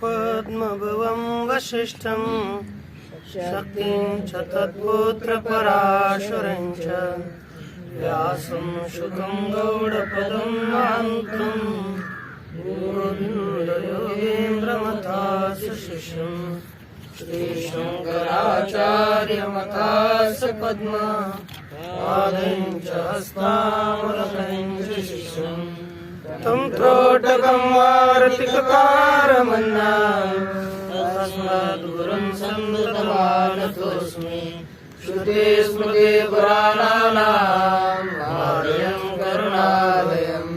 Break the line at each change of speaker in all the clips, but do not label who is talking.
पद्मभुवं वसिष्ठं शक्तिं च तत्पुत्रपराशरं च व्यासं शुकं गौडपदं महान्तं गोविन्दयोगेन्द्रमथास्य शिष्यं श्रीशङ्कराचार्यमथास्य पद्मपादं च हस्तामलकं च शिष्यं तं त्रोटकं वार्तिककारमन्नाम् तस्माद्गुरुं सन्ततमानतोऽस्मि श्रुते स्मृते पुराणानाम् आलयं करुणालयं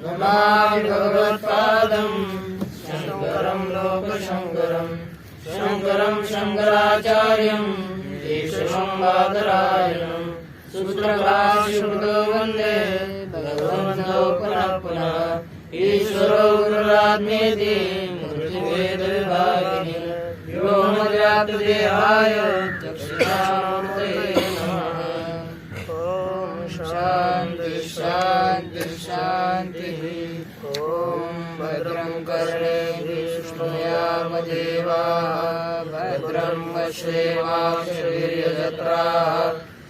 नमामि भगवत्पादं शङ्करं लोकशङ्करं शङ्करं शङ्कराचार्यं केशवं बादरायणं सूत्रभाष्यकृतो वन्दे भगवन्तो पुनः पुनः ईश्वरो गुरुरात्मेति मूर्तिभेदविभागिने व्योमव्याप्तदेहाय दक्षिणामूर्तये नमः। ॐ शान्ति शान्ति शान्तिः। ॐ भद्रं कर्णेभिः शृणुयामदेवाः भद्रं पश्येमाक्षवीर्यजत्राः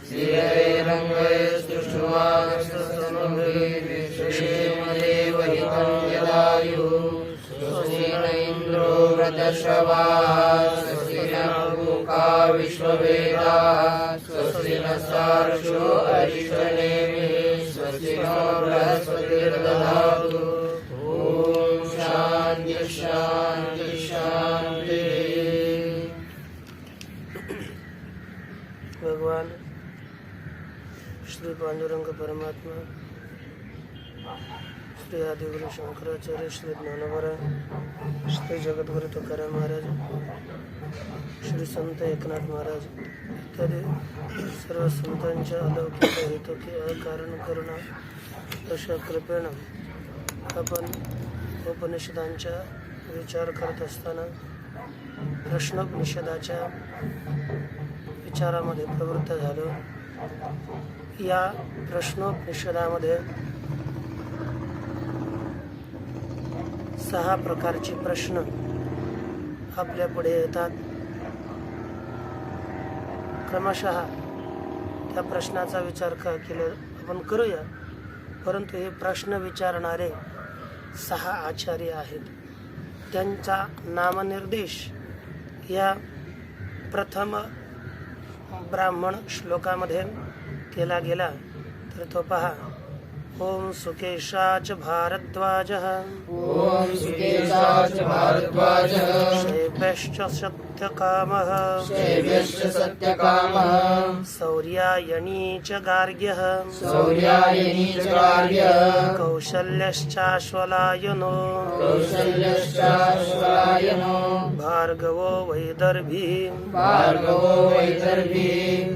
श्रीरङ्गैस्तुष्टुवागस्तमभिषेमदेवहितं यदायुः स्वस्ति न इन्द्रो वृद्धश्रवाः स्वस्ति न पूका विश्ववेदाः स्वस्ति न सार्षो अरिष्टनेमिः स्वस्ति नो बृहस्पतिर्दधातु। ॐ शान्ति शान्ति शान्ति। भगवान श्री पांडुरंग परमात्मा, श्री आदिगुरु शंकराचार्य, श्री ज्ञानवरा, श्री जगद्गुरु तुकाराम महाराज, श्री संत एकनाथ महाराज इत्यादी सर्व संतांच्या अलौकिक हेतुकी अकारण करुणा अशा कृपेण आपण उपनिषदांच्या विचार करत असताना प्रश्नोपनिषदाच्या विचारामध्ये प्रवृत्त झालो। या प्रश्नोपनिषदामध्ये 6 प्रकारचे प्रश्न आपल्या पुढे येतात। क्रमशः त्या प्रश्नाचा विचार केला आपण करूया, परंतु हे प्रश्न विचारणारे 6 आचार्य आहेत। त्यांचा नामनिर्देश या प्रथम ब्राह्मण श्लोकामध्ये केला गेला, तर तो पहा। ओम सुकेशाच भारद्वाजः
ओम सुकेशाच भारद्वाजः
शैव्यश्च सत्यकामः
शैव्यश्च सत्यकामः
सौर्यायणी च गार्ग्यः
सौर्यायनी च गार्ग्यः
कौशल्यश्चाश्वलायनो
कौशल्यश्चाश्वलायनो
भार्गवो वैदर्भी
भार्गवो वैदर्भी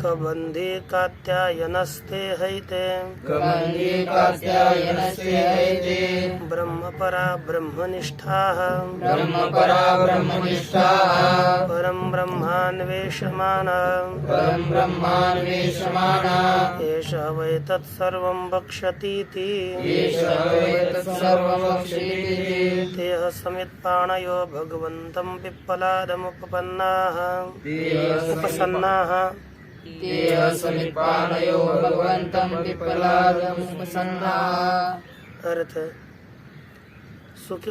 कबन्धे कात्यायनस्ते हैते
कबन्धे कात्यायनस्ते हैते
ब्रह्मपरा ब्रह्मनिष्ठाः
ब्रह्मपरा ब्रह्मनिष्ठाः
परं ब्रह्मान्वेषमाना
परं ब्रह्मान्वेषमाणा
एषः वै तत्सर्वं वक्ष्यतीति
एषः वै तत्सर्वं वक्ष्यतीति
तेह समित्पाणयो भगवन्तं पिप्पलादमुपपन्नाः उपसन्नाः
तेह समित्पाणयो भगवन्तं पिप्पलादमुपसन्नाः।
अर्थ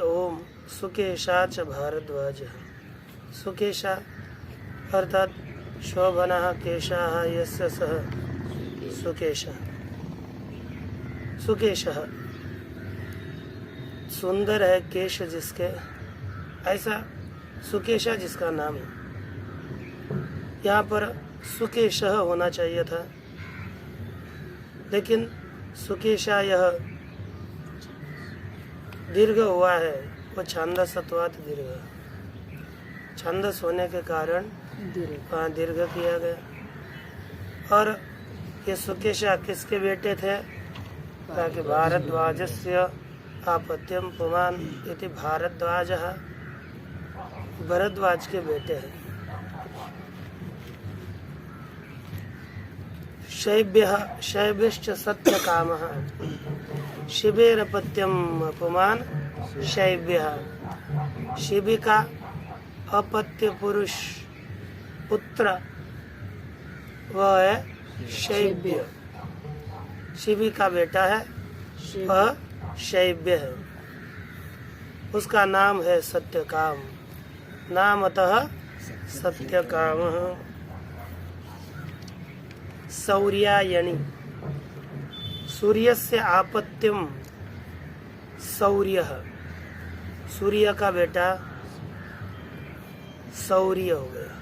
ओम सुकेशाच भारद्वाजः। सुकेशा अर्थात शोभनः केशाः यस्य सः सुकेशः। सुकेशः सुंदर है केश जिसके, ऐसा सुकेशा जिसका नाम है। यहाँ पर सुकेशः होना चाहिए था, लेकिन सुकेशा यह दीर्घ हुआ है, वो छांदसत्वात् दीर्घ, छांदस होने के कारण वहाँ दीर्घ किया गया। और ये सुकेशा किसके बेटे थे? ताकि भारद्वाजस्य आपत्यम पुमान इति भारद्वाजः भरद्वाज के बेटे हैं। शैव्यश्च सत्यकामः शिबेरपत्यम अपमान शैव्यः। शिबी का अपत्य पुरुष पुत्र वह है शैव्य। शिबी का बेटा है वह शैव्य है। उसका नाम है सत्यकाम। नामतः सत्यकाम। सौर्यायणी सूर्यस्य आपत्यम सौर्यः। सूर्य का बेटा सौर्य हो गया।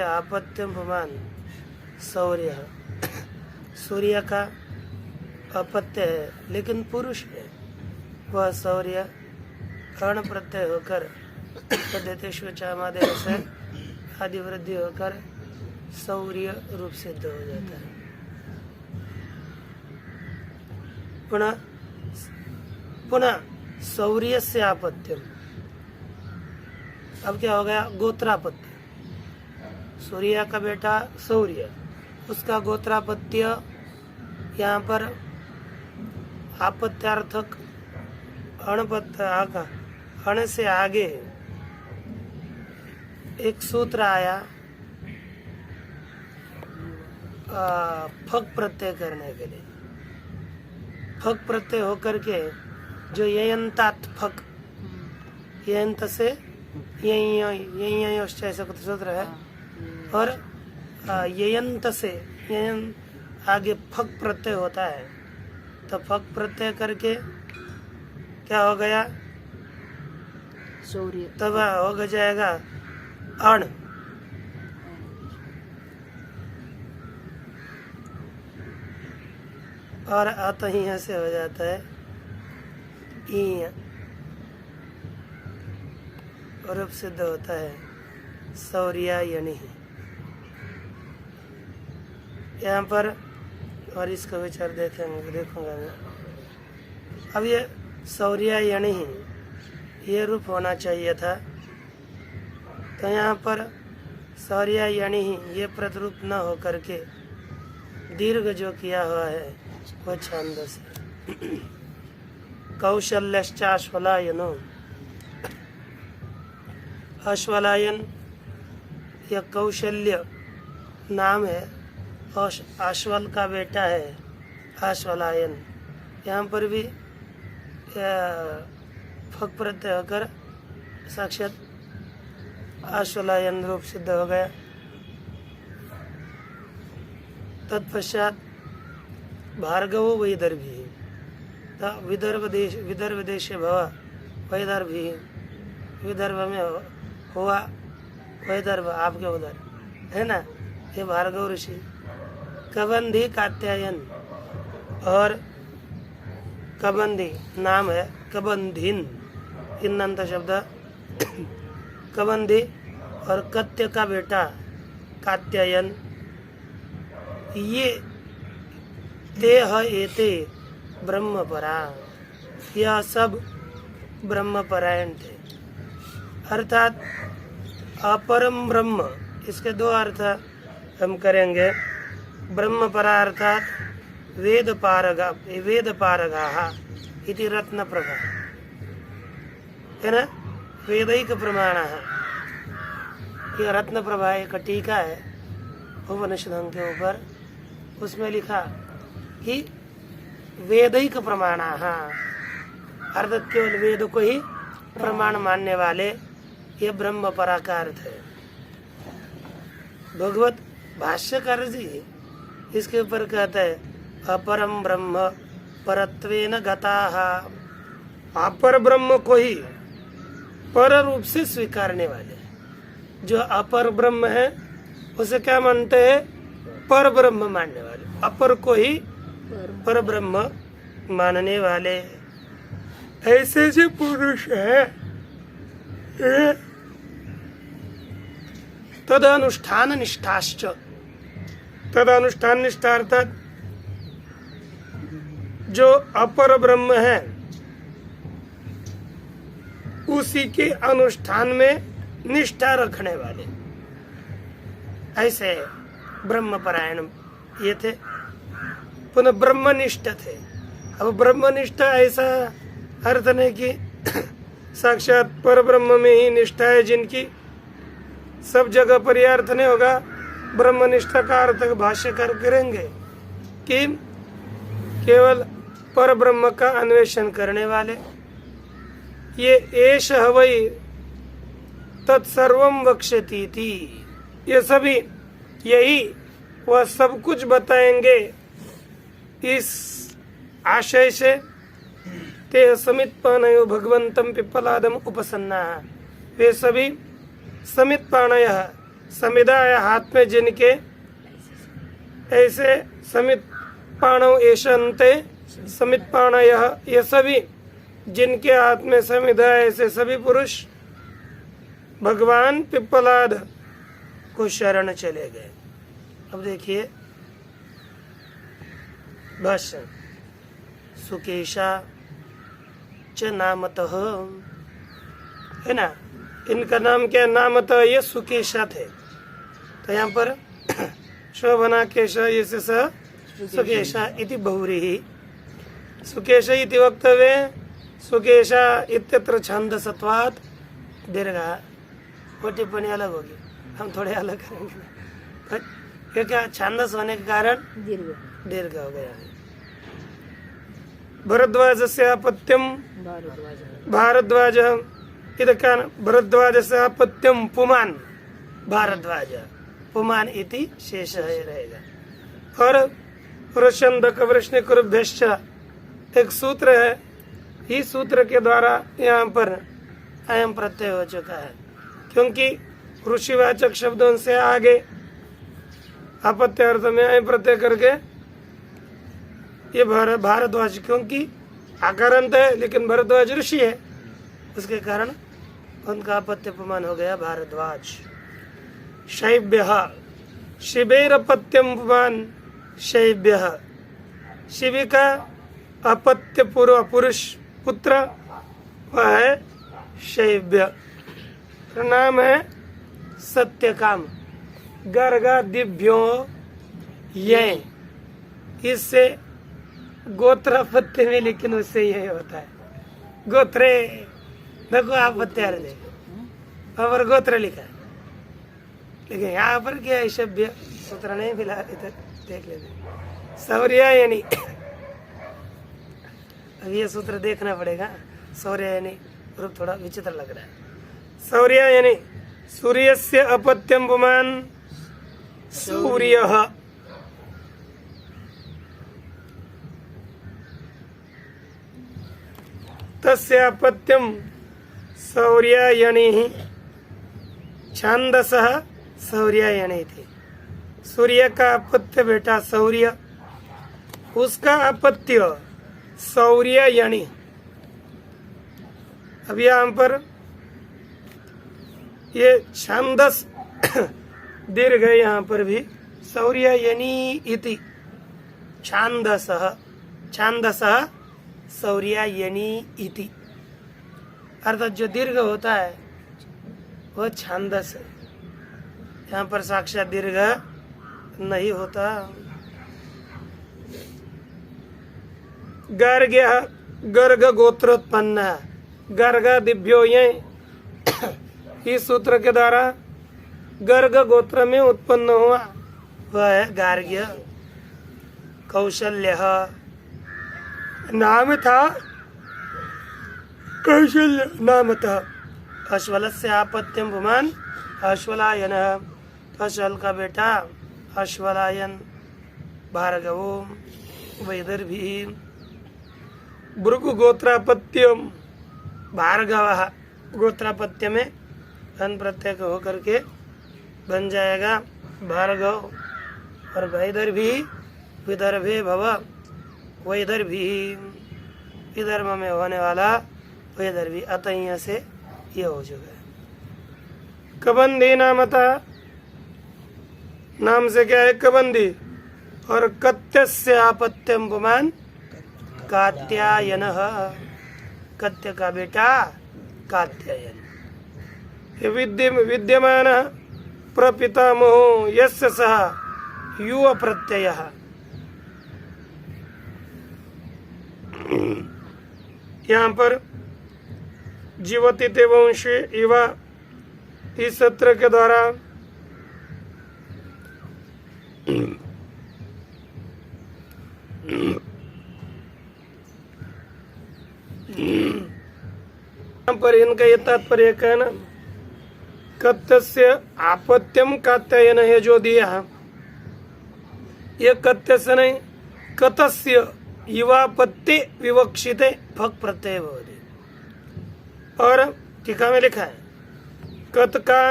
आपत्यम पुमान सौर्य। सूर्य का अपत्य है लेकिन पुरुष है वह सौर्य कर्ण प्रत्यय होकर तदेतेष्वचामादेश से आदि वृद्धि होकर सौर्य रूप सिद्ध हो जाता है। पुनः सौर्य से आपत्यम। अब क्या हो गया? गोत्रापत्य। सूर्य का बेटा सौर्य, उसका गोत्रापत्य। यहाँ पर आपत्यार्थक अण से आगे एक सूत्र आया फक प्रत्यय करने के लिए। फक प्रत्यय होकर के जो ययंतात फक, ययंत से ऐसा कुछ सूत्र है, और ययंत से ययन आगे फक प्रत्यय होता है, तो फक प्रत्यय करके क्या हो गया?
सौर्य।
तब हो जाएगा अण। और अत ही यहाँ से हो जाता है ईय। रूप सिद्ध होता है सौर्यायणी। यहाँ पर और इसका विचार देखूंगा मैं। अब ये सौर्यायणी ये रूप होना चाहिए था, तो यहाँ पर सौर्यायणी ये प्रतिरूप न हो करके दीर्घ जो किया हुआ है वो छांदस है। कौशल्याश्चाश्वलायनो। अश्वलायन यह कौशल्य नाम है और अश्वल का बेटा है अश्वलायन। यहाँ पर भी फक प्रत्यय होकर साक्षात अश्वलायन रूप सिद्ध हो गया। तत्पश्चात भार्गवो वैदर्भी। विदर्भ देशे भव वैदर्भी। विदर्भ में हुआ वैदर्भ, आपके उधर है ना, ये भार्गव ऋषि। कबंधी कात्यायन, और कबंधी नाम है कबंधिन, इन्नंत शब्द कबंधी, और कत्य का बेटा कात्यायन। ये तेह एते ब्रह्मपरा, यह सब ब्रह्मपरायण थे। अर्थात अपरम ब्रह्म, इसके दो अर्थ हम करेंगे। ब्रह्मपरा अर्थात वेद पारगा इति रत्न प्रभा है ना, वेदिक प्रमाण। यह रत्न प्रभा एक टीका है उपनिषदों के ऊपर, उसमें लिखा कि वेदिक प्रमाण, अर्थात केवल वेद को ही प्रमाण मानने वाले, ये ब्रह्म परा का अर्थ है। भगवत भाष्यकार जी इसके ऊपर कहते हैं अपरम ब्रह्म परत्वेन गताः। अपर ब्रह्म को ही पर रूप से स्वीकारने वाले, जो अपर ब्रह्म है उसे क्या मानते हैं? पर ब्रह्म मानने वाले, अपर को ही पर ब्रह्म मानने वाले। ऐसे जो पुरुष है तद अनुष्ठान निष्ठाश्च। तद अनुष्ठान निष्ठा अर्थात जो अपर ब्रह्म है उसी के अनुष्ठान में निष्ठा रखने वाले, ऐसे ब्रह्मपरायण ये थे। पुनः ब्रह्मनिष्ठ थे। अब ब्रह्मनिष्ठा ऐसा अर्थ नहीं कि साक्षात पर ब्रह्म में ही निष्ठा है जिनकी, सब जगह पर यह अर्थ नहीं होगा। ब्रह्मनिष्ठा का अर्थ भाष्यकार करेंगे कि केवल पर ब्रह्म का अन्वेषण करने वाले, ये एष हवै तत्सर्वम वक्ष्यति थी, ये सभी यही वह सब कुछ बताएंगे इस आशय से। ते समित्पाणयो भगवंतम पिप्पलादम उपसन्ना, वे सभी समित्पाणय समिदाय हाथ में जिनके, ऐसे समित्पाणो एषन्ते समित्पाणय, ये सभी जिनके हाथ में समिदाय ऐसे सभी पुरुष भगवान पिप्पलाद को शरण चले गए। अब देखिए भाष्य, सुकेशा च नामतः, है ना, इनका नाम क्या, नामतः ये सुकेशा थे। तो यहाँ पर शोभना केश ये से सुकेशा इति बहुव्रीहि, सुकेश इति वक्तव्ये, सुकेशा इत्यत्र छांदसत्वात् दीर्घा। वो टिप्पणी अलग होगी, हम थोड़े अलग करेंगे। ये क्या, छांदस होने के कारण दीर्घ हो गया है। भरद्वाजस्य अपत्यम भारद्वाज, इदका भरद्वाजस्य अपत्यम पुमान भारद्वाज, पुमान इति शेष है रहेगा। और वृषंदक वृष्णिकुरुभ्यश्च एक सूत्र है, इस सूत्र के द्वारा यहाँ पर अयम प्रत्यय हो चुका है, क्योंकि ऋषिवाचक शब्दों से आगे अपत्य अर्थ में अयम प्रत्यय करके ये भारद्वाज, क्योंकि आकारांत है लेकिन भरद्वाज ऋषि है, उसके कारण उनका अपत्य प्रमाण हो गया भारद्वाज। शैव्य शिवेरपत्यम पुमान, शैव्य शिव का अपत्य पूर्व पुरुष पुत्र वह है शैव्य। नाम है सत्यकाम, गर्गा दिव्यो ये, इससे गोत्रापत्य में, लेकिन उससे यही होता है गोत्रे, देखो आपत्य और गोत्र लिखा है, लेकिन यहाँ पर क्या है, शब्द सूत्र नहीं मिला, इधर देख लेते। सौर्यायनी, अब ये सूत्र देखना पड़ेगा। सौर्यायनी रूप थोड़ा विचित्र लग रहा है। सौर्यायनी सूर्यस्य अपत्यम पुमान सूर्यः, तस्य अपत्यम सौर्यायणी, छांदसः सौर्यायणी थी। सूर्य का अपत्य बेटा सौर्य, उसका अपत्य सौर्यायणी। अब यहाँ पर ये छांदस दीर्घ है, यहाँ पर भी सौर्यायणी इति छांदसः, छांदसः सौर्यायणी इति, अर्थात जो दीर्घ होता है वह छांदस है। यहाँ पर साक्षात दीर्घ नहीं होता। गर्ग गर्ग गोत्रोत्पन्न, गर्ग दिव्यो ये, इस सूत्र के द्वारा गर्ग गोत्र में उत्पन्न हुआ वह है गार्ग्य। कौशल्य नाम था, कौशल्य नाम था। अश्वलस्य आपत्यम पुमान अश्वलायन, अश्वल का बेटा अश्वलायन। भार्गवो वैदर्भी, भृगु गोत्रापत्यम, भार्गव गोत्रापत्य में धन प्रत्यय होकर के बन जाएगा भार्गव। और वैदर्भी विदर्भे भव, वैदर्भी विदर्भ में होने वाला वैदर्भी, अतः यहाँ से ये हो चुका है। कबंधी नामता, नाम से क्या है कबंधी। और कत्यस्य आपत्यम पुमान कात्यायन, कत्य का बेटा कात्यायन। विद्यमान प्रपितामहो यस्य सः युव प्रत्ययः। यहाँ पर जीवति ते वंशे युवा इस सत्र के द्वारा पर इनका ये तात्पर्य कहना कत्स्य आपत्यम कात्यायन है जो दिया, ये कत्य से नहीं कतस्य युवापत्ति विवक्षिते फक प्रत्यय भवति। और टीका में लिखा है कत का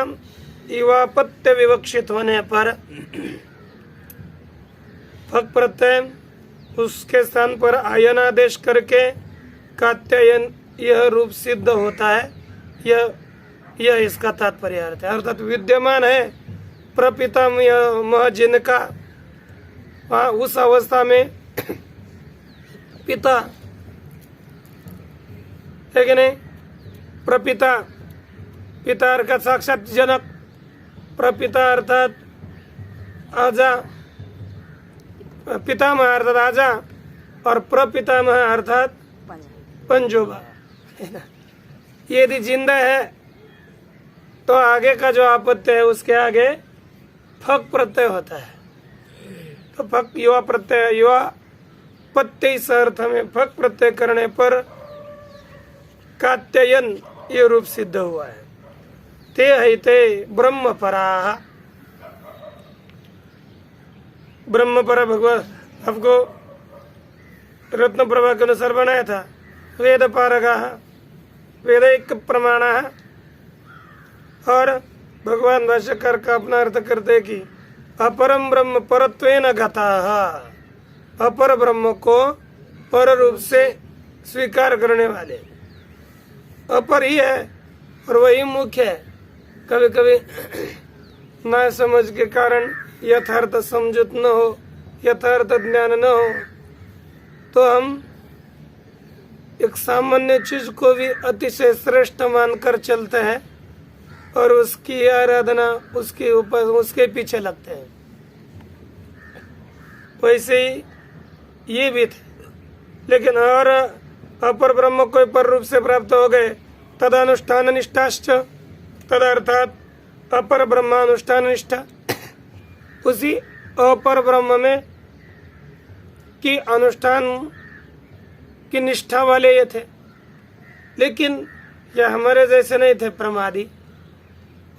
युवापत्य विवक्षित होने पर फक प्रत्यय उसके स्थान पर आयनादेश करके कात्यायन यह रूप सिद्ध होता है। यह इसका तात्पर्य अर्थ है। अर्थात विद्यमान है प्रपितामह जिनका उस अवस्था में पिता है कि नहीं, प्रपिता पिता अर्थात साक्षात जनक, प्रपिता अर्थात आजा, पितामह अर्थात आजा और प्रपितामह अर्थात पंजोबा। यदि जिंदा है तो आगे का जो आपत्य है उसके आगे फक प्रत्यय होता है। तो फक युवा प्रत्यय युवा पत्ते इस अर्थ में फक प्रत्यय करने पर कात्यायन ये रूप सिद्ध हुआ है। ते हईते ब्रह्मपराः, ब्रह्मपरा भगवान आपको रत्न प्रभा के अनुसार बनाया था। वेद पारगाः वेद एक प्रमाणः, और भगवान भाष्यकार का अपना अर्थ करते हैं कि अपरम ब्रह्म परत्वेन गताः, अपर ब्रह्म को पर रूप से स्वीकार करने वाले। अपर ही है और वही मुख्य है। कभी कभी ना समझ के कारण यथार्थ समझुत न हो, यथार्थ ज्ञान न हो, तो हम एक सामान्य चीज को भी अतिशय श्रेष्ठ मानकर चलते हैं और उसकी आराधना उसके ऊपर उसके पीछे लगते हैं। वैसे ही ये भी थे। लेकिन और अपर ब्रह्म को पर रूप से प्राप्त हो गए तदानुष्ठान निष्ठाश्च, तदर्थात अपर ब्रह्मानुष्ठान निष्ठा, उसी अपर ब्रह्म में की अनुष्ठान की निष्ठा वाले ये थे। लेकिन यह हमारे जैसे नहीं थे प्रमादी।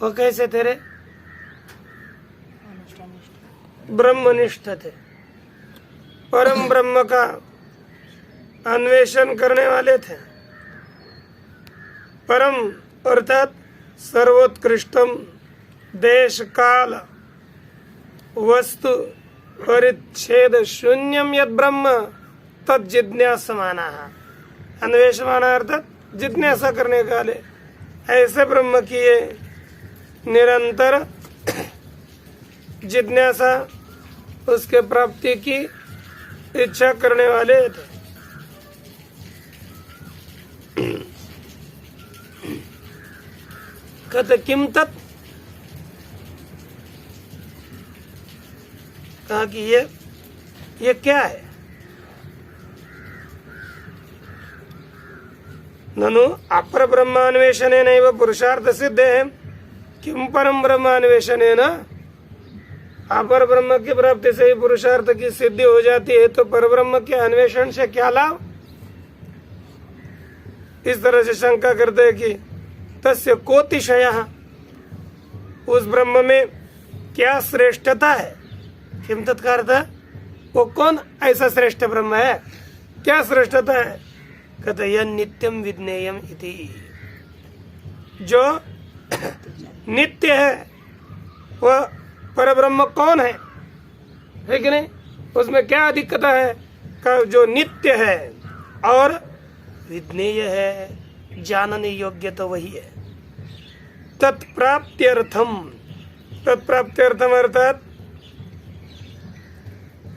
वो कैसे थे रे? ब्रह्मनिष्ठ थे, परम ब्रह्म का अन्वेषण करने वाले थे। परम अर्थात सर्वोत्कृष्टम देश काल वस्तु परिच्छेद शून्यम यद ब्रह्म तद जिज्ञासमाना। अन्वेषमाना अर्थात जिज्ञासा करने वाले, ऐसे ब्रह्म की ये निरंतर जिज्ञासा उसके प्राप्ति की इच्छा करने वाले थे। कहते किम तत्, कहा कि ये क्या है? ननु अपर ब्रह्मान्वेषणे नैव पुरुषार्थ सिद्धे किम परम ब्रह्मान्वेषणे न, अपर ब्रह्म की प्राप्ति से ही पुरुषार्थ की सिद्धि हो जाती है, तो परब्रह्म के अन्वेषण से क्या लाभ? इस तरह से शंका करते हैं कि तस्य कोतिशयः, उस ब्रह्म में क्या श्रेष्ठता है? किम तत्कार्थ, वो कौन ऐसा श्रेष्ठ ब्रह्म है, क्या श्रेष्ठता है? कहते यह नित्यम विज्ञेयम इति, जो नित्य है। वह परब्रह्म कौन है कि नहीं? उसमें क्या अधिकता है? का जो नित्य है और विज्ञेय है, जानने योग्य तो वही है। तत्प्राप्त्यर्थम, तत्प्राप्त्यर्थम अर्थात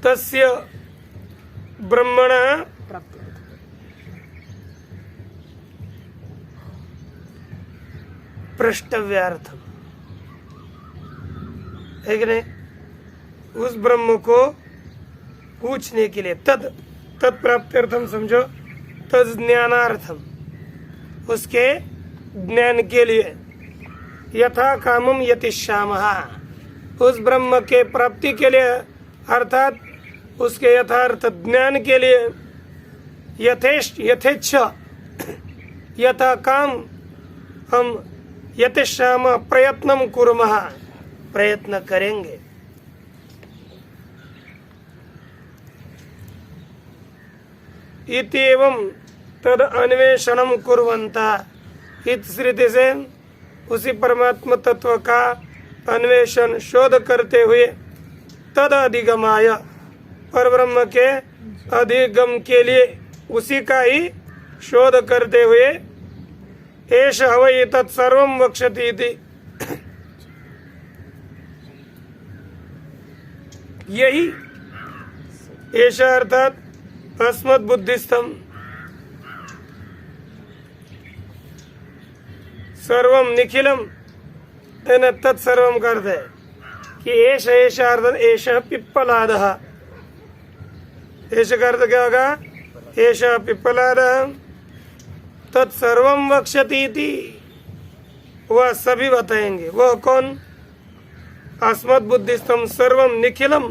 तस्य ब्रह्मणा प्रष्टव्यार्थम, है कि नहीं? उस ब्रह्म को पूछने के लिए, तत्प्राप्त्यर्थम समझो, तद ज्ञानार्थम, उसके ज्ञान के लिए, यथा कामम यतिष्यामः, उस ब्रह्म के प्राप्ति के लिए अर्थात उसके यथार्थ ज्ञान के लिए, यथेच्छ यथा काम हम यतिष्याम प्रयत्नम कुर्मः, प्रयत्न करेंगे। इत्येवं तद अन्वेषणम कुर्वन्तः, इत श्रुति से उसी परमात्मा तत्व का अन्वेषण शोध करते हुए, तद अधिगमाय, परब्रह्म के अधिगम के लिए उसी का ही शोध करते हुए, एष हवै तत्सर्वं वक्ष्यति इति, यही एष अर्थात अस्मत् बुद्धिस्थम, सर्वम निखिलम, तत्सर्वम करते है कि एष अर्थ एष पिप्पलादः, एष का अर्थ क्या होगा? एष पिप्पलादः तत्सर्वम वक्ष्यति इति, वह सभी बताएंगे। वह कौन? अस्मत् बुद्धिस्थम सर्वम निखिलम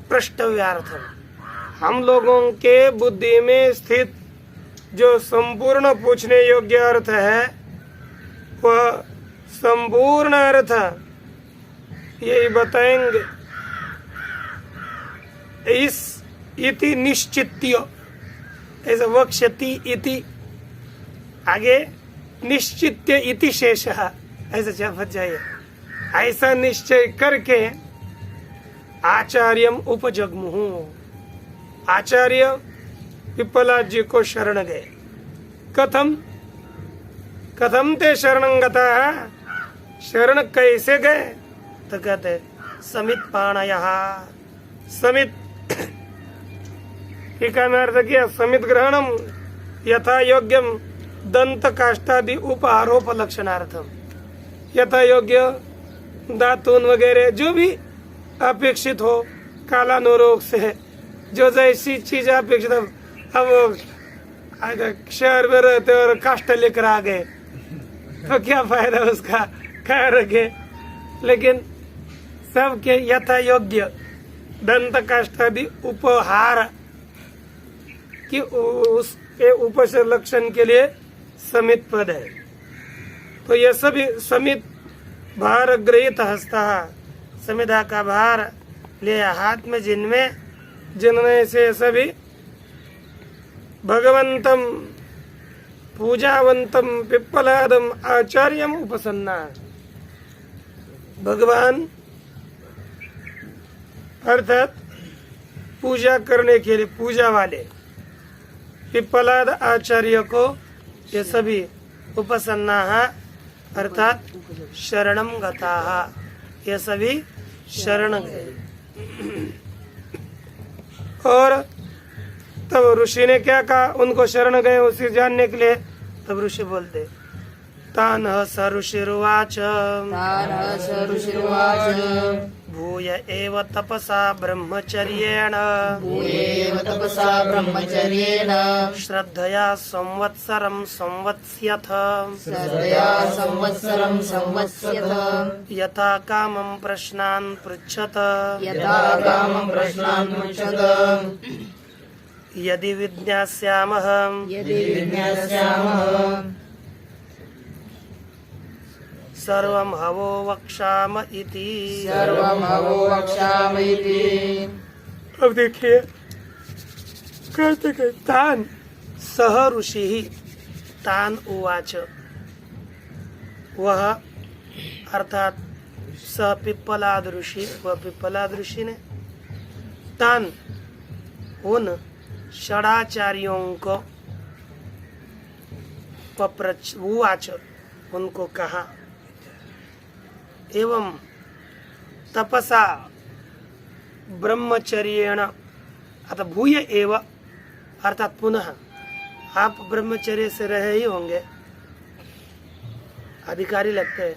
प्रष्टव्यार्थम, हम लोगों के बुद्धि में स्थित जो संपूर्ण पूछने योग्य अर्थ है, वह संपूर्ण अर्थ यही बताएंगे। इस इति निश्चित्य, ऐसा वक्ष्यति इति, आगे निश्चित्य इति शेषः, ऐसा शब्द चाहिए। ऐसा निश्चय करके आचार्यम उपजग्मुहु, आचार्य पिप्पलाद जी को शरण गए। कथम ते शरणं गताः, शरण कैसे गए? तो कहते समित पाणयः, समित टीका में अर्थ किया, समित ग्रहणम यथा योग्यम दंत काष्ठादि उपारोप लक्षणार्थम, यथा योग्य दातून वगैरह जो भी अपेक्षित हो कालानुरोग से, जो जैसी चीज अपेक्षित हो। अब शहर में रहते और काष्ठ लेकर आ गए तो क्या फायदा उसका, क्या रखे। लेकिन सबके यथा योग्य दंत काष्ठादि उपहार कि उसके उपसर्ग लक्षण के लिए समित पद है। तो यह सभी समित भार गृहीत हस्ता, समिधा का भार ले हाथ में, जिनमें से सभी भगवंतम पूजावंतम पिप्पलादम आचार्यम उपसन्ना, भगवान अर्थात पूजा करने के लिए पूजा वाले पिप्पलाद आचार्य को ये सभी उपसन्ना अर्थात शरणम गताः, ये सभी शरण गए। और तब ऋषि ने क्या कहा, उनको शरण गए उसे जानने के लिए। तब ऋषि बोलते तानः स ऋषिरुवाच, भूय एव तपसा ब्रह्मचर्येण, श्रद्धया संवत्सरं संवत्स्यथ, यथा कामं प्रश्नान् पृच्छत, यदि विज्ञास्यामः सर्वं हवो वक्ष्याम इति। अब देखिए कहते कि तान सह ऋषि ही तान उवाच, वह अर्थात स पिप्पलाद ऋषि, वह पिप्पलाद ऋषि ने तान उन षडाचार्यों को उवाच उनको कहा, एवं तपसा ब्रह्मचर्येण, अतः भूय एव अर्थात पुनः आप ब्रह्मचर्य से रहे ही होंगे, अधिकारी लगते हैं,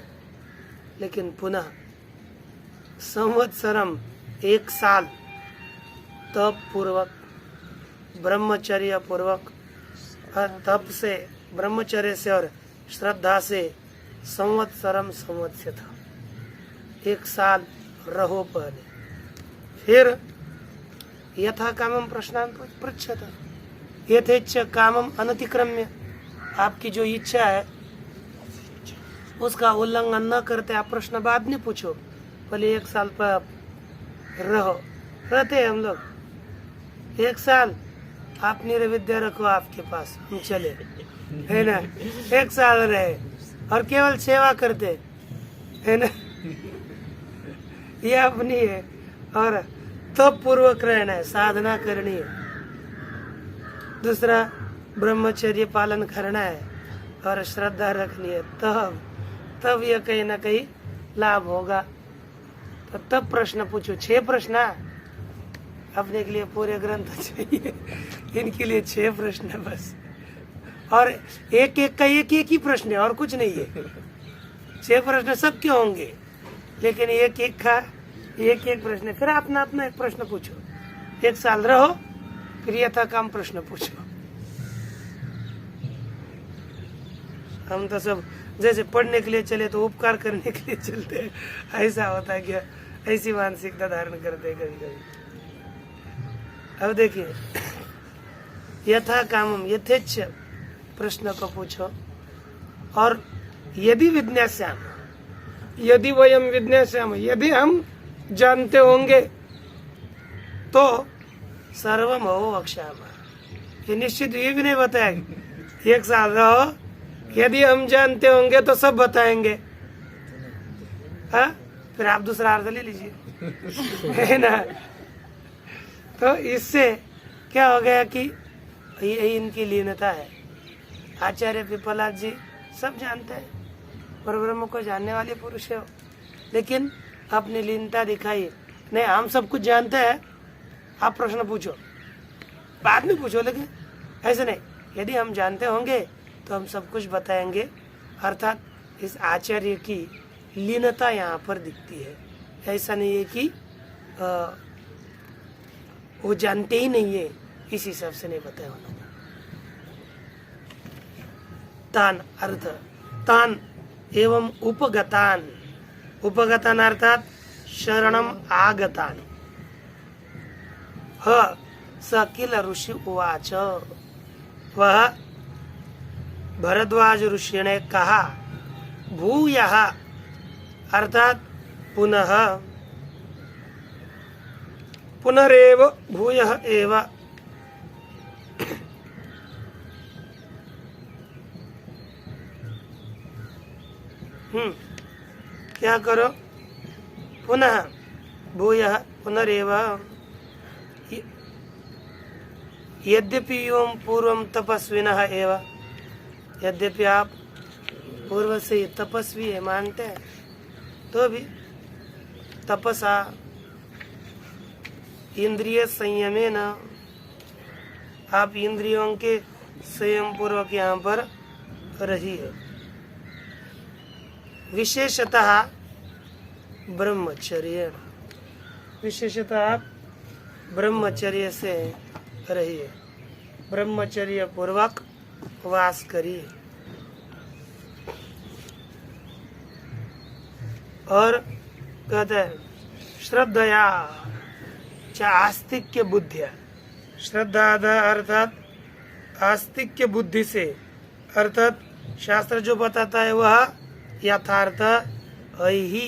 लेकिन पुनः संवत्सरम 1 साल तप पूर्वक, ब्रह्मचर्य पूर्वक, तप से, ब्रह्मचर्य से और श्रद्धा से संवत्सरम संवत्स्यथ, 1 साल रहो पहले। फिर यथा कामम प्रश्नांत पृच्छत, यथेच्छ कामम अनतिक्रम्य, आपकी जो इच्छा है उसका उल्लंघन न करते आप प्रश्न बाद में पूछो, पहले 1 साल पर आप रहो। रहते हैं हम लोग 1 साल, आप निर्विद्या रखो आपके पास, हम चले, है ना, 1 साल रहे और केवल सेवा करते, है ना, ये अपनी है। और तप पूर्वक रहना है, साधना करनी है। दूसरा ब्रह्मचर्य पालन करना है और श्रद्धा रखनी है, तब यह कहीं ना कहीं लाभ होगा। तो तब प्रश्न पूछो, 6 प्रश्न, अपने के लिए पूरे ग्रंथ चाहिए, इनके लिए 6 प्रश्न बस, और एक एक का एक ही प्रश्न है और कुछ नहीं है। 6 प्रश्न सबके होंगे, लेकिन एक एक का एक प्रश्न। फिर अपना अपना एक प्रश्न पूछो, 1 साल रहो, फिर यथा काम प्रश्न पूछो। हम तो सब जैसे पढ़ने के लिए चले तो उपकार करने के लिए चलते हैं, ऐसा होता है क्या, ऐसी मानसिकता धारण करते हैं कभी कभी। अब देखिए, यथा कामम यथेच्छ प्रश्न को पूछो। और यदि विज्ञास्याम, यदि वयम विज्ञास्याम, यदि हम जानते होंगे तो सर्वम हो वक्ष्यामः, ये निश्चित ये भी नहीं बताया 1 साल रहो, यदि हम जानते होंगे तो सब बताएंगे। हाँ, फिर आप दूसरा अर्थ ले लीजिए, है ना। तो इससे क्या हो गया कि ये इनकी लीनता है। आचार्य पिपलाद जी सब जानते हैं, परब्रह्म को जानने वाले पुरुष है, लेकिन अपनी लीनता दिखाई। नहीं, हम सब कुछ जानते हैं, आप प्रश्न पूछो, बाद में पूछो, लेकिन ऐसे नहीं, यदि हम जानते होंगे तो हम सब कुछ बताएंगे। अर्थात इस आचार्य की लीनता यहाँ पर दिखती है। ऐसा नहीं है कि वो जानते ही नहीं है, इस हिसाब से नहीं बताया उन्होंने। तान अर्थ, तान एवं उपगतान, उपगतान अर्थात शरणम आगतान। ह स किल ऋषि उवाच, वह भरद्वाज ऋषि ने कहा, भूयः अर्थात पुनः, पुनरेव भूयः एव, क्या करो, पुनः भूयः पुनरेव, यद्यपि यूं पूर्वं तपस्विनः एव, यद्यपि आप पूर्व से तपस्वी है मानते हैं, तो भी तपसा इंद्रिय संयमे न, आप इंद्रियों के संयम पूर्वक यहाँ पर रहिए। विशेषतः ब्रह्मचर्य, विशेषतः आप ब्रह्मचर्य से रहिए, ब्रह्मचर्य पूर्वक वास करिए। और कहते हैं श्रद्धया च आस्तिक्य बुद्धिया, श्रद्धा अर्थात आस्तिक्य बुद्धि से, अर्थात शास्त्र जो बताता है वह यथार्थ है ही।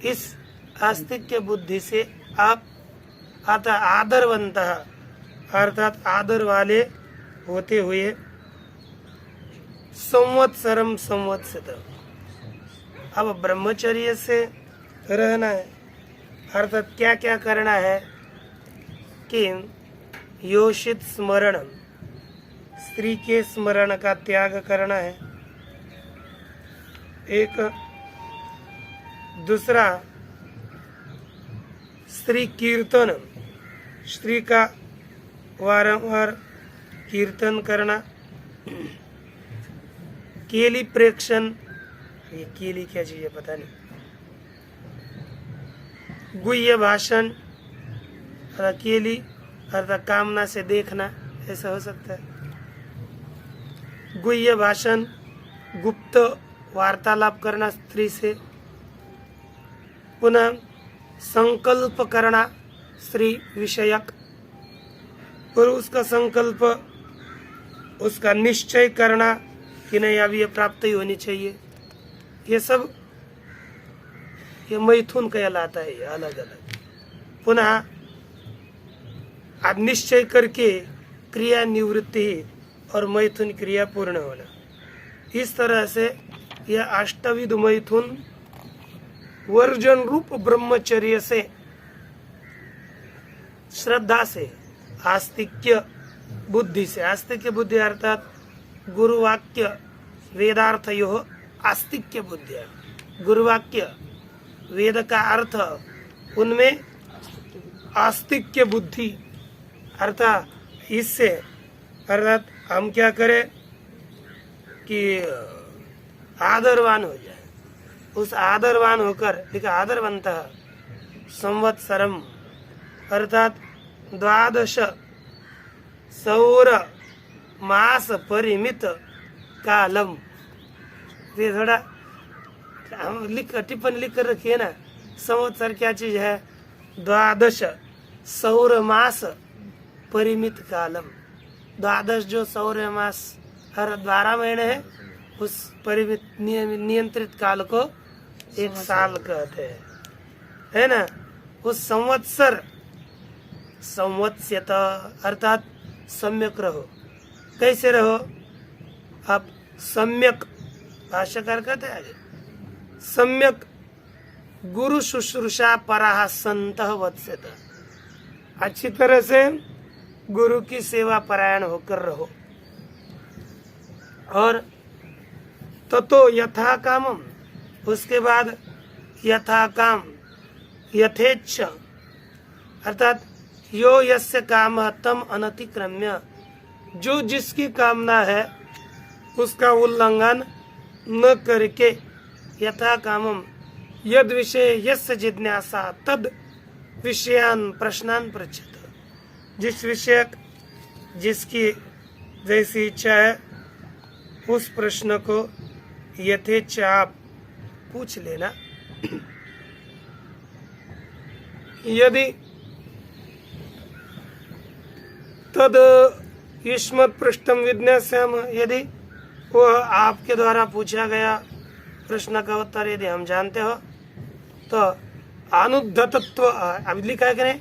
इस आस्तिक्य बुद्धि से आप अतः आदरवंत अर्थात आदर वाले होते हुए संवत्सरम संवत्सत, अब ब्रह्मचर्य से रहना है। अर्थात क्या क्या करना है कि योषित स्मरण, स्त्री के स्मरण का त्याग करना है एक। दूसरा स्त्री कीर्तन, स्त्री का वारंवार कीर्तन करना। केली प्रेक्षण ये कीली क्या चीज है पता नहीं। गुह्य भाषण अकेली अर्थात कामना से देखना, ऐसा हो सकता है। गुह्य भाषण गुप्त वार्तालाप करना स्त्री से। पुनः संकल्प करना स्त्री विषयक, और उसका संकल्प उसका निश्चय करना कि नहीं अब ये प्राप्ति होनी चाहिए, ये सब ये मैथुन कहलाता है, अलग अलग। पुनः आप निश्चय करके क्रिया निवृत्ति और मैथुन क्रिया पूर्ण होना, इस तरह से यह अष्टविध मैथुन वर्जन रूप ब्रह्मचर्य से, श्रद्धा से, आस्तिक्य बुद्धि से, आस्तिक्य बुद्धि अर्थात गुरुवाक्य वेदार्थयो आस्तिक्य बुद्धि, गुरुवाक्य वेद का अर्थ उनमें आस्तिक्य बुद्धि अर्थात इससे अर्थात हम क्या करें कि आदरवान हो जाए, उस आदरवान होकर लिखा आदरवंतः संवत्सरम अर्थात 12 सौर मास परिमित कालम। ये थोड़ा हम टिप्पणी लिख कर रखिए ना, संवत्सर क्या चीज है? 12 सौर मास परिमित कालम। 12 जो सौर मास हर 12 महीने है, उस परिमित नियंत्रित काल को 1 साल कहते हैं, है ना। उस संवत्सर संवत्स्यत अर्थात सम्यक रहो। कैसे रहो? आप सम्यक, भाष्यकार कहते हैं आगे, सम्यक गुरु शुश्रूषा पराः संतः वत्स्यत, अच्छी तरह से गुरु की सेवा परायण होकर रहो। और ततो यथा कामम, उसके बाद यथा काम यथेच्छ अर्थात यो यस्य कामः तम अनतिक्रम्य, जो जिसकी कामना है उसका उल्लंघन न करके, यथा कामम यद विषय यस्य जिज्ञासा तद विषयान प्रश्नान पृच्छत, जिस विषय जिसकी जैसी इच्छा है उस प्रश्न को यथेच्छा आप पूछ लेना। यदि तद युष्मत् पृष्ठम विज्ञास्याम, यदि वह आपके द्वारा पूछा गया प्रश्न का उत्तर यदि हम जानते हो तो अनुद्धतत्व अब लिखा है कि नहीं,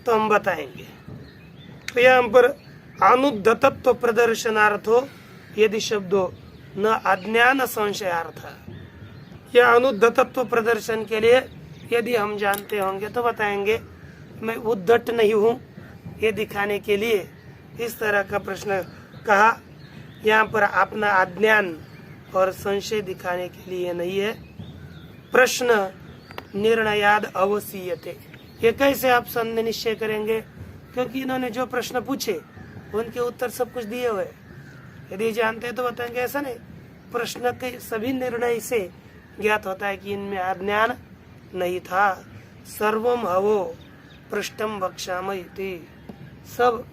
तो हम बताएंगे। तो यहाँ पर अनुद्धतत्व प्रदर्शनार्थो यदि शब्दों न अज्ञान संशयार्थ, यह अनुद्धतत्व प्रदर्शन के लिए यदि हम जानते होंगे तो बताएंगे। मैं उद्धट नहीं हूँ ये दिखाने के लिए इस तरह का प्रश्न कहा। यहाँ पर अपना अज्ञान और संशय दिखाने के लिए नहीं है। प्रश्न निर्णयाद अवसीयते, ये कैसे आप संदेह निश्चय करेंगे? क्योंकि इन्होंने जो प्रश्न पूछे उनके उत्तर सब कुछ दिए हुए, यदि जानते हैं तो बताएंगे। ऐसा नहीं, प्रश्न के सभी निर्णय से ज्ञात होता है कि इनमें अज्ञान नहीं था। सर्वम हवो पृष्ठम वक्ष्यामि इति, सब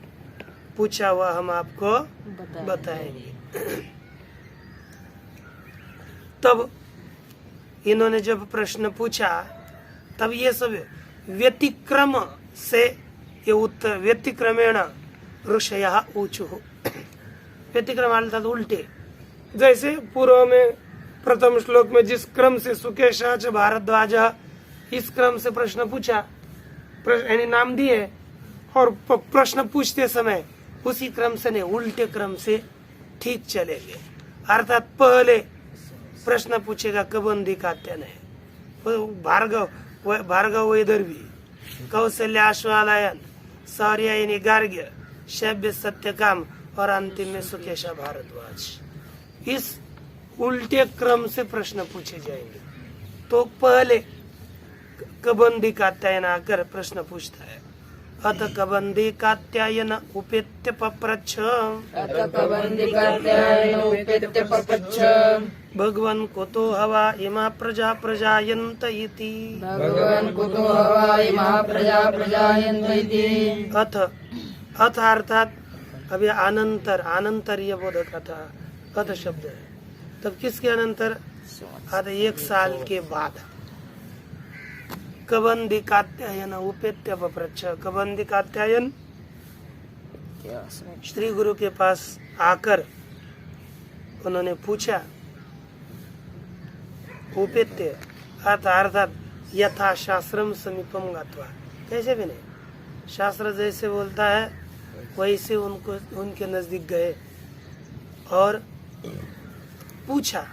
पूछा हुआ हम आपको बताएंगे। तब इन्होंने जब प्रश्न पूछा तब ये सब व्यतिक्रम से ये उत्तर, व्यतिक्रमेण ऋषयः ऊचुः, व्यतिक्रम अर्थात उल्टे। जैसे पूर्व में प्रथम श्लोक में जिस क्रम से सुकेशाच भारद्वाज, इस क्रम से प्रश्न पूछा, यानी नाम दिए, और प्रश्न पूछते समय उसी क्रम से नहीं, उल्टे क्रम से ठीक चलेंगे। अर्थात पहले प्रश्न पूछेगा कबंधी कात्यायन है, भार्गव वैदर्भी, कौशल्या अश्वालयन, सौर्यायनी गार्ग्य, शैब्य सत्यकाम और अंतिम में सुकेशा भारद्वाज। इस उल्टे क्रम से प्रश्न पूछे जाएंगे। तो पहले कबंधी कात्यायन आकर प्रश्न पूछता है अथ कबंदी कात्यायन उपेत्य पप्रच्छ
अथ कबन्दिकात्यायन उपेत्य पप्रच्छ
भगवन् कुतो हवा इमा प्रजा प्रजायन्त इति।
भगवन् कुतो हवा इमा प्रजा प्रजायन्त इति।
अथ अथ अर्थात अभी अनंतर आनंतरीय बोधक अथ शब्द है। तब किसके अनंतर? आधा 1 साल के बाद। कबंदी कात्यायन उपेत्य पप्रच्छ। कबंदी कात्यायन श्री गुरु के पास आकर उन्होंने पूछा। उपेत्य अर्थात यथा शास्त्रम समीपम गत्वा, कैसे भी नहीं, शास्त्र जैसे बोलता है वैसे उनको उनके नजदीक गए और पूछा,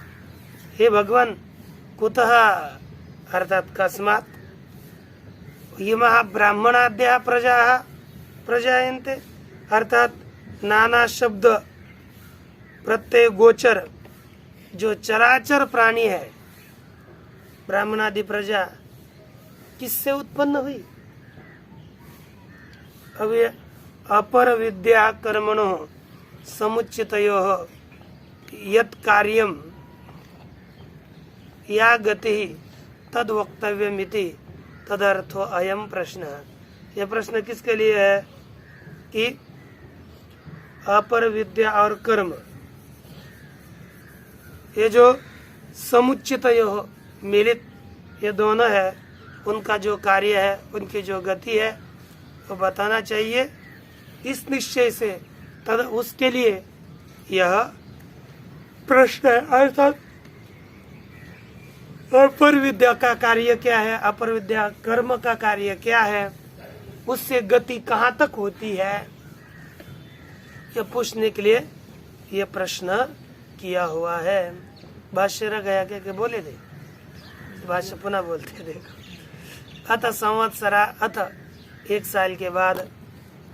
हे भगवान कुतः अर्थात कस्मात् इमः ब्राह्मणाद्यः प्रजाः प्रजायन्ते, अर्थात नाना शब्द प्रत्यय गोचर जो चराचर प्राणी है ब्राह्मणादि प्रजा किससे उत्पन्न हुई? अभी अपर विद्या कर्मणो समुचितयोः यत् कार्यम या गति तद वक्तव्यमिति तदर्थो अयम प्रश्न। यह प्रश्न किसके लिए है कि अपर विद्या और कर्म ये जो समुचितयोः मिलित ये दोनों है, उनका जो कार्य है, उनकी जो गति है वो बताना चाहिए। इस निश्चय से तद उसके लिए यह प्रश्न है। अर्थात अपर विद्या का कार्य क्या है, अपर विद्या कर्म का कार्य क्या है, उससे गति कहाँ तक होती है, यह पूछने के लिए यह प्रश्न किया हुआ है। भाष्य रह गया क्या बोले दे, भाष्य पुनः बोलते देखो। अथ संवत्सरा अथ 1 साल के बाद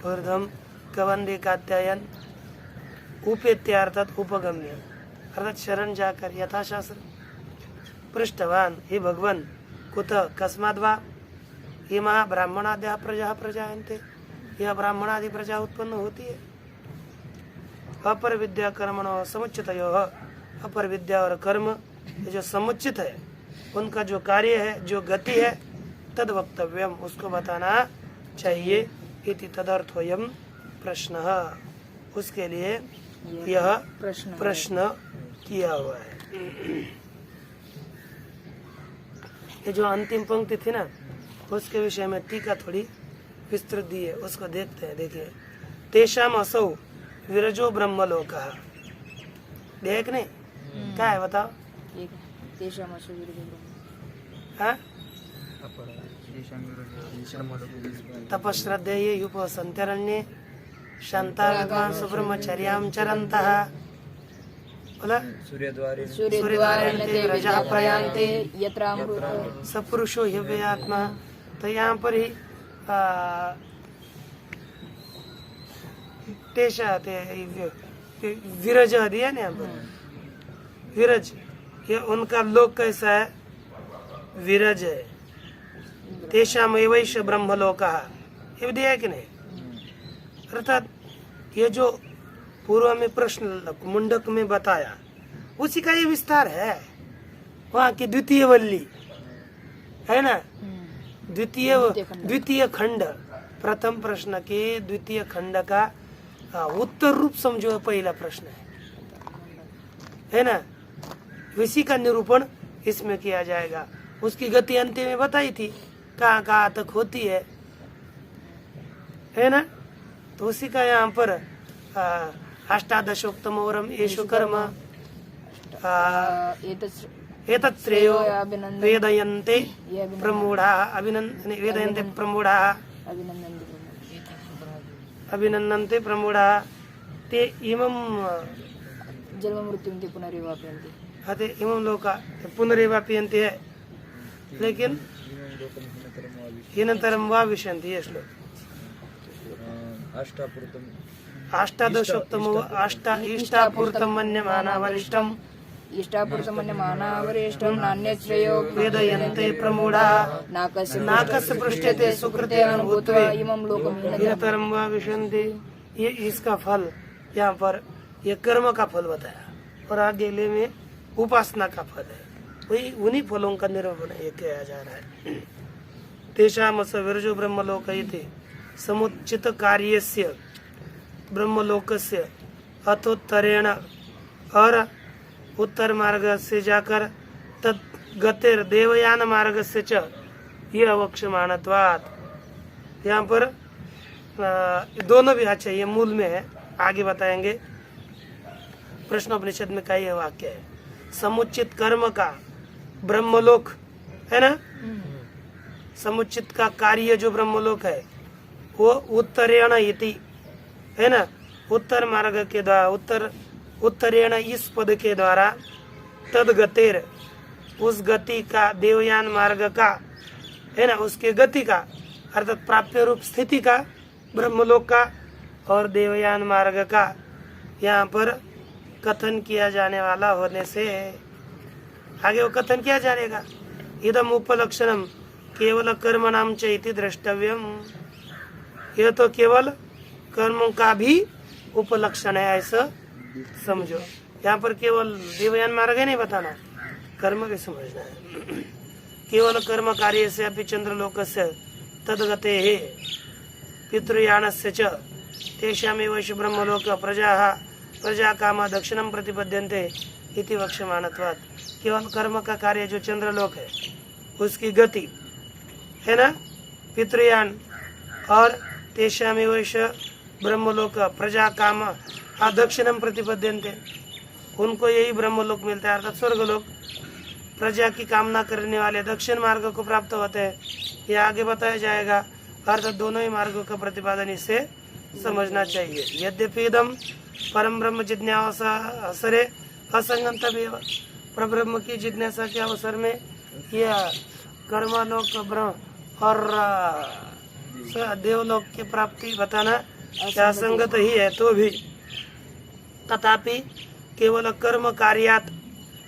ऊर्ध्वम कबंदी कात्यायन उपेत्य अर्थात उपगम्य अर्थात शरण जाकर यथाशास्त्र पृष्ठवान, हे भगवान कुतः कस्माद् वा इमः ब्राह्मणाद्यः प्रजा प्रजायन्ते, यह ब्राह्मणादि प्रजा उत्पन्न होती है। अपर विद्या कर्मणो समुचितयोः, अपर विद्या और कर्म ये जो समुचित है उनका जो कार्य है, जो गति है, तद वक्तव्यम उसको बताना चाहिए। इति तदर्थोयम प्रश्न, उसके लिए यह प्रश्न किया हुआ है। ये जो अंतिम पंक्ति थी ना उसके विषय में टीका थोड़ी विस्तृत दी है, उसको देखते हैं। देखिए, तेषाम असौ विरजो ब्रह्मलोकः, देख नहीं क्या है बताओ? हाँ? तपश्रद्धेये युपसन्त्यरण्ये शान्ता विद्वान् सुब्रह्मचर्यां चरन्तः, बोला सूर्यद्वारे रजा प्रयान्ते सपुरुषो ह्यव्ययात्मा। तो यहाँ पर ही विरज दिया ना, यहाँ पर विरज, ये उनका लोक कैसा है? विरज है। तेषाम एवैष ब्रह्मलोकः, ये दिया है कि नहीं? अर्थात ये जो पूर्व में प्रश्न मुंडक में बताया उसी का ये विस्तार है। वहाँ की द्वितीय वल्ली है ना, द्वितीय खंड, प्रथम प्रश्न के द्वितीय खंड का उत्तर रूप समझो पहला प्रश्न है ना, इसी का निरूपण इसमें किया जाएगा। उसकी गति अंत्य में बताई थी कहाँ तक होती है ना, तो उसी का यहाँ पर अष्टादशोक्तम वरम येषु कर्म एतत् श्रेयो वेदयन्ते प्रमूढ़ाः वेदयन्ते प्रमूढ़ाः अभिनन्दन्ते प्रमूढ़ाः ते इमं
जन्म मृत्युं ते पुनरेवाप्यन्ते,
अते इमं लोका पुनरेवाप्यन्ते है, लेकिन हिनतरं वा विशन्ति। ये श्लोक अष्टादशोक्तम इष्टापूर्तम मन्यमाना वरिष्ठम
इष्टापुरुषमन्यमाना वरिष्ठं नान्यश्रेयो
वेदयन्ते प्रमूढा
नाकस्य
नाकस्य पृष्ठते सुकृते
अनुभूत्वा इमं लोकमिह
निरतरम वा विशन्ति। ये इसका फल यहाँ पर ये कर्म का फल बताया और आगे ले में उपासना का फल है। वही उन्हीं फलों का निरूपण ये किया जा रहा है। तेषाम स विरजो ब्रह्मलोक इति समुचित कार्यस्य ब्रह्मलोकस्य अथोत्तरेण और उत्तर मार्ग से जाकर तद्गतिर देवयान मार्ग से च ये अवक्षमाणत्वात्। यहाँ पर दोनों भी अच्छा ये मूल में है, आगे बताएंगे। प्रश्नोपनिषद में का ये वाक्य है, समुचित कर्म का ब्रह्मलोक है ना, समुचित का कार्य जो ब्रह्मलोक है वो उत्तरेण इति है ना, उत्तर मार्ग के द्वारा उत्तरेण इस पद के द्वारा तदगतिर उस गति का देवयान मार्ग का है ना, उसके गति का अर्थात प्राप्य रूप स्थिति का ब्रह्मलोक का और देवयान मार्ग का यहाँ पर कथन किया जाने वाला होने से आगे वो कथन किया जाएगा। इदम उपलक्षणम केवल कर्म नाम चैति द्रष्टव्यम। यह तो केवल कर्मों का भी उपलक्षण है ऐसा समझो। यहाँ पर केवल देवयान मार्ग ही नहीं बताना, कर्म भी समझना है। केवल कर्म कार्य से अपि चंद्रलोक से तदगते है पितृयान से च तेषामेव ब्रह्मलोक प्रजा काम दक्षिणम प्रतिपद्यन्ते इति वक्ष्यमाणत्वात्। केवल कर्म का कार्य जो चंद्रलोक है उसकी गति है ना, पितृयान और तेषामेव ब्रह्मलोक प्रजा काम दक्षिणम प्रतिपद्यन्ते, उनको यही ब्रह्मलोक मिलता है अर्थात स्वर्गलोक। प्रजा की कामना करने वाले दक्षिण मार्ग को प्राप्त होते हैं, ये आगे बताया जाएगा। अर्थात दोनों ही मार्गों का प्रतिपादन इससे समझना चाहिए। यद्यपि इदम परम ब्रह्म जिज्ञासा अवसरे असंगतमेव, परब्रह्म की जिज्ञासा के अवसर में यह कर्मलोक ब्रह्म और देवलोक की प्राप्ति बताना क्या असंगत ही है, तो भी तथापि केवल कर्म कार्यात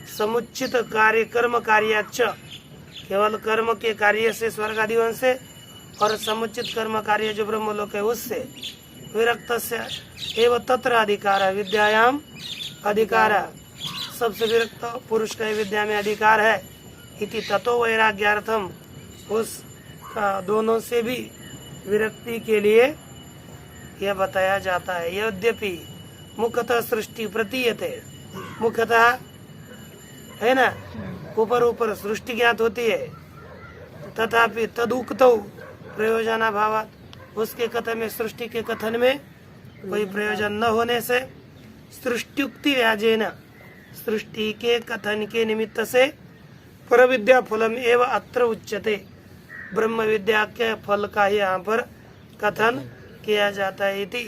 समुचित कार्य कर्म कार्याच, केवल कर्म के कार्य से स्वर्ग आदि से और समुचित कर्म कार्य जो ब्रह्मलोक है उससे विरक्त से एवं तत्र अधिकार विद्यायाम अधिकार, सबसे विरक्त पुरुष का विद्या में अधिकार है। इति ततो वैराग्यार्थम, उस दोनों से भी विरक्ति के लिए यह बताया जाता है। यद्यपि मुख्यतः सृष्टि प्रतीयते, मुख्यतः है ना ऊपर ऊपर सृष्टि ज्ञात होती है, तथापि तदुक्तौ प्रयोजनाभावात्, उसके कथन में सृष्टि के कथन में कोई प्रयोजन न होने से सृष्टियुक्ति व्याजेन, सृष्टि के कथन के निमित्त से परविद्या फलम एवं अत्र उच्यते, ब्रह्म विद्या के फल का ही यहाँ पर कथन किया जाता है। इति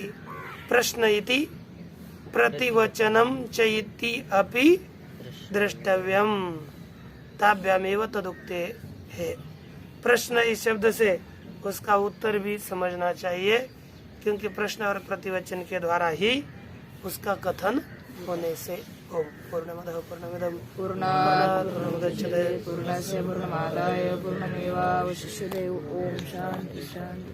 प्रश्न इति प्रतिवचनम चैति अपि द्रष्टव्यम ताभ्यामेव तदुक्ते है। प्रश्न इस शब्द से उसका उत्तर भी समझना चाहिए, क्योंकि प्रश्न और प्रतिवचन के द्वारा ही उसका कथन होने से। ओम पूर्णमदः पूर्णमिदं पूर्णात् पूर्णमुदच्यते पूर्णस्य पूर्णमादाय पूर्णमेवावशिष्यते। ओम शांति शांति।